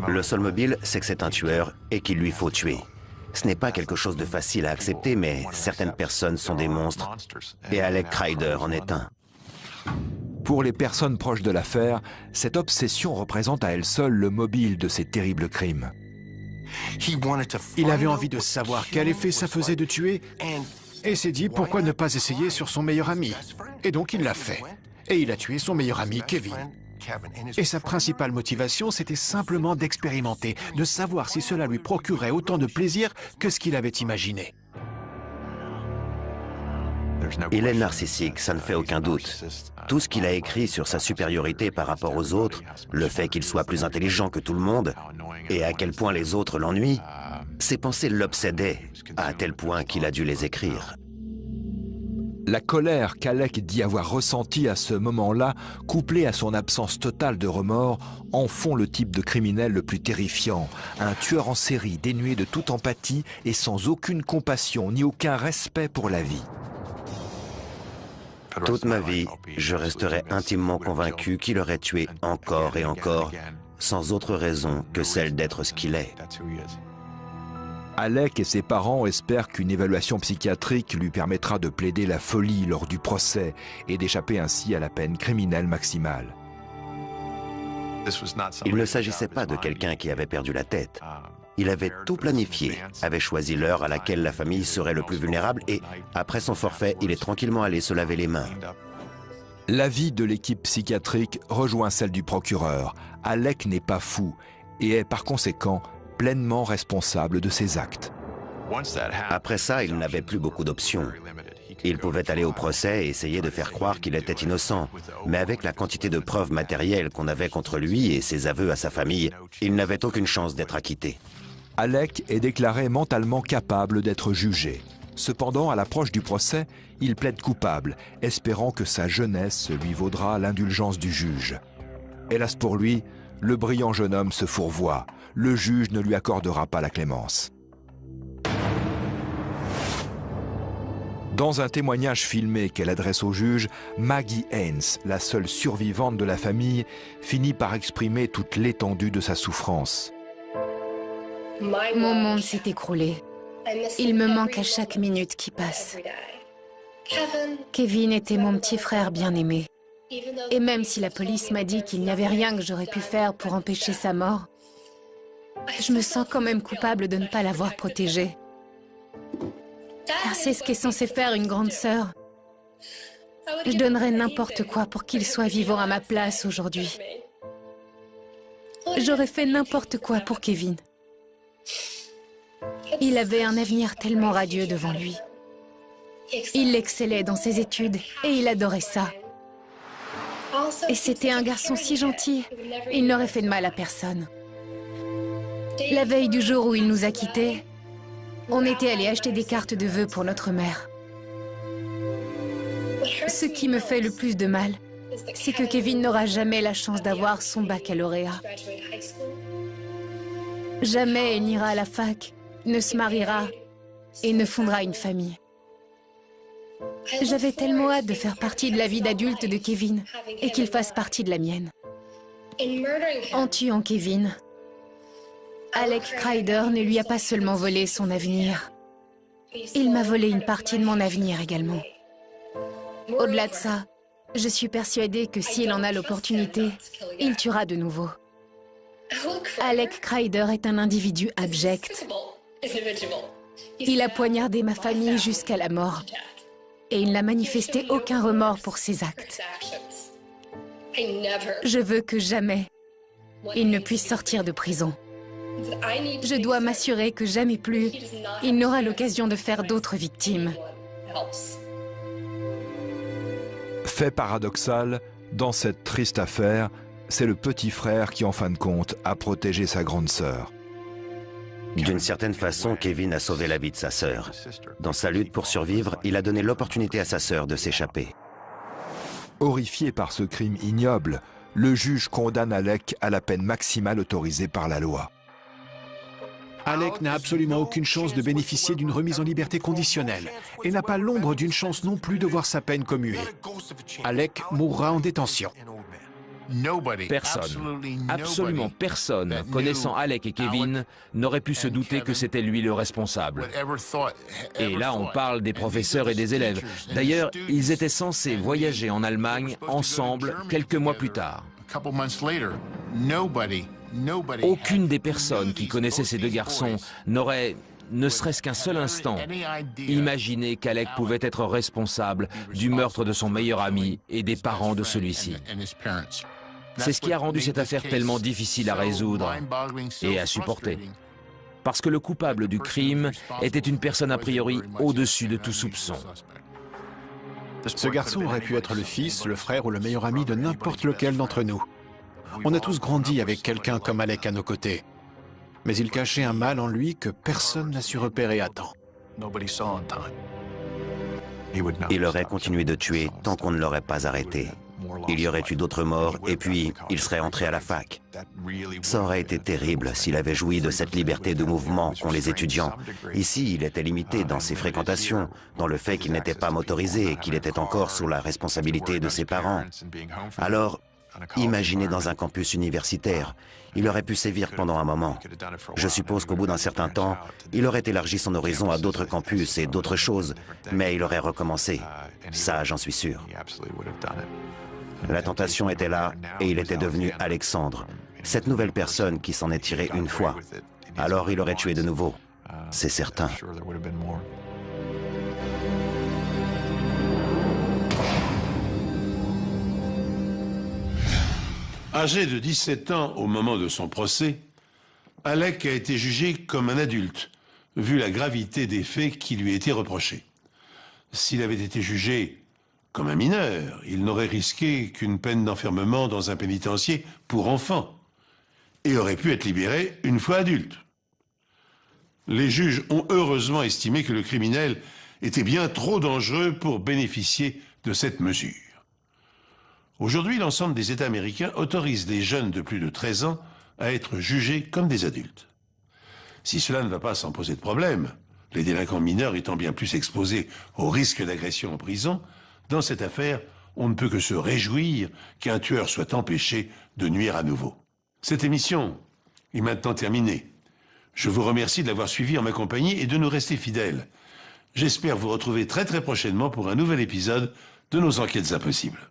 Le seul mobile, c'est que c'est un tueur et qu'il lui faut tuer. Ce n'est pas quelque chose de facile à accepter, mais certaines personnes sont des monstres, et Alec Crider en est un. Pour les personnes proches de l'affaire, cette obsession représente à elle seule le mobile de ces terribles crimes. Il avait envie de savoir quel effet ça faisait de tuer, et s'est dit pourquoi ne pas essayer sur son meilleur ami. Et donc il l'a fait. Et il a tué son meilleur ami, Kevin. Et sa principale motivation, c'était simplement d'expérimenter, de savoir si cela lui procurait autant de plaisir que ce qu'il avait imaginé. Il est narcissique, ça ne fait aucun doute. Tout ce qu'il a écrit sur sa supériorité par rapport aux autres, le fait qu'il soit plus intelligent que tout le monde, et à quel point les autres l'ennuient, ces pensées l'obsédaient, à tel point qu'il a dû les écrire. La colère qu'Alec dit avoir ressentie à ce moment-là, couplée à son absence totale de remords, en font le type de criminel le plus terrifiant. Un tueur en série dénué de toute empathie et sans aucune compassion ni aucun respect pour la vie. Toute ma vie, je resterai intimement convaincu qu'il aurait tué encore et encore, sans autre raison que celle d'être ce qu'il est. Alec et ses parents espèrent qu'une évaluation psychiatrique lui permettra de plaider la folie lors du procès et d'échapper ainsi à la peine criminelle maximale. Il ne s'agissait pas de quelqu'un qui avait perdu la tête. Il avait tout planifié, avait choisi l'heure à laquelle la famille serait le plus vulnérable et, après son forfait, il est tranquillement allé se laver les mains. L'avis de l'équipe psychiatrique rejoint celle du procureur. Alec n'est pas fou et est par conséquent pleinement responsable de ses actes. Après ça, il n'avait plus beaucoup d'options. Il pouvait aller au procès et essayer de faire croire qu'il était innocent. Mais avec la quantité de preuves matérielles qu'on avait contre lui et ses aveux à sa famille, il n'avait aucune chance d'être acquitté. Alec est déclaré mentalement capable d'être jugé. Cependant, à l'approche du procès, il plaide coupable, espérant que sa jeunesse lui vaudra l'indulgence du juge. Hélas pour lui, le brillant jeune homme se fourvoie. Le juge ne lui accordera pas la clémence. Dans un témoignage filmé qu'elle adresse au juge, Maggie Haynes, la seule survivante de la famille, finit par exprimer toute l'étendue de sa souffrance. Mon monde s'est écroulé. Il me manque à chaque minute qui passe. Kevin était mon petit frère bien-aimé. Et même si la police m'a dit qu'il n'y avait rien que j'aurais pu faire pour empêcher sa mort, je me sens quand même coupable de ne pas l'avoir protégé. Car c'est ce qu'est censé faire une grande sœur. Je donnerais n'importe quoi pour qu'il soit vivant à ma place aujourd'hui. J'aurais fait n'importe quoi pour Kevin. Il avait un avenir tellement radieux devant lui. Il excellait dans ses études et il adorait ça. Et c'était un garçon si gentil, il n'aurait fait de mal à personne. La veille du jour où il nous a quittés, on était allé acheter des cartes de vœux pour notre mère. Ce qui me fait le plus de mal, c'est que Kevin n'aura jamais la chance d'avoir son baccalauréat. Jamais il n'ira à la fac, ne se mariera et ne fondera une famille. J'avais tellement hâte de faire partie de la vie d'adulte de Kevin et qu'il fasse partie de la mienne. En tuant Kevin, Alec Crider ne lui a pas seulement volé son avenir, il m'a volé une partie de mon avenir également. Au-delà de ça, je suis persuadée que s'il en a l'opportunité, il tuera de nouveau. Alec Crider est un individu abject. Il a poignardé ma famille jusqu'à la mort. Et il n'a manifesté aucun remords pour ses actes. Je veux que jamais il ne puisse sortir de prison. Je dois m'assurer que jamais plus il n'aura l'occasion de faire d'autres victimes. Fait paradoxal, dans cette triste affaire, c'est le petit frère qui, en fin de compte, a protégé sa grande sœur. D'une certaine façon, Kevin a sauvé la vie de sa sœur. Dans sa lutte pour survivre, il a donné l'opportunité à sa sœur de s'échapper. Horrifié par ce crime ignoble, le juge condamne Alec à la peine maximale autorisée par la loi. Alec n'a absolument aucune chance de bénéficier d'une remise en liberté conditionnelle et n'a pas l'ombre d'une chance non plus de voir sa peine commuée. Alec mourra en détention. Personne, absolument personne, connaissant Alec et Kevin, n'aurait pu se douter que c'était lui le responsable. Et là, on parle des professeurs et des élèves. D'ailleurs, ils étaient censés voyager en Allemagne ensemble quelques mois plus tard. Aucune des personnes qui connaissaient ces deux garçons n'aurait, ne serait-ce qu'un seul instant, imaginé qu'Alec pouvait être responsable du meurtre de son meilleur ami et des parents de celui-ci. C'est ce qui a rendu cette affaire tellement difficile à résoudre et à supporter. Parce que le coupable du crime était une personne a priori au-dessus de tout soupçon. Ce garçon aurait pu être le fils, le frère ou le meilleur ami de n'importe lequel d'entre nous. On a tous grandi avec quelqu'un comme Alec à nos côtés. Mais il cachait un mal en lui que personne n'a su repérer à temps. Il aurait continué de tuer tant qu'on ne l'aurait pas arrêté. Il y aurait eu d'autres morts et puis il serait entré à la fac. Ça aurait été terrible s'il avait joui de cette liberté de mouvement qu'ont les étudiants. Ici, il était limité dans ses fréquentations, dans le fait qu'il n'était pas motorisé et qu'il était encore sous la responsabilité de ses parents. Alors, imaginez dans un campus universitaire, il aurait pu sévir pendant un moment. Je suppose qu'au bout d'un certain temps, il aurait élargi son horizon à d'autres campus et d'autres choses, mais il aurait recommencé. Ça, j'en suis sûr. La tentation était là et il était devenu Alexandre, cette nouvelle personne qui s'en est tirée une fois. Alors il aurait tué de nouveau, c'est certain. Âgé de 17 ans au moment de son procès, Alec a été jugé comme un adulte, vu la gravité des faits qui lui étaient reprochés. S'il avait été jugé comme un mineur, il n'aurait risqué qu'une peine d'enfermement dans un pénitencier pour enfants et aurait pu être libéré une fois adulte. Les juges ont heureusement estimé que le criminel était bien trop dangereux pour bénéficier de cette mesure. Aujourd'hui, l'ensemble des États américains autorisent les jeunes de plus de 13 ans à être jugés comme des adultes. Si cela ne va pas sans poser de problème, les délinquants mineurs étant bien plus exposés au risque d'agression en prison, dans cette affaire, on ne peut que se réjouir qu'un tueur soit empêché de nuire à nouveau. Cette émission est maintenant terminée. Je vous remercie de l'avoir suivi en ma compagnie et de nous rester fidèles. J'espère vous retrouver très prochainement pour un nouvel épisode de nos Enquêtes Impossibles.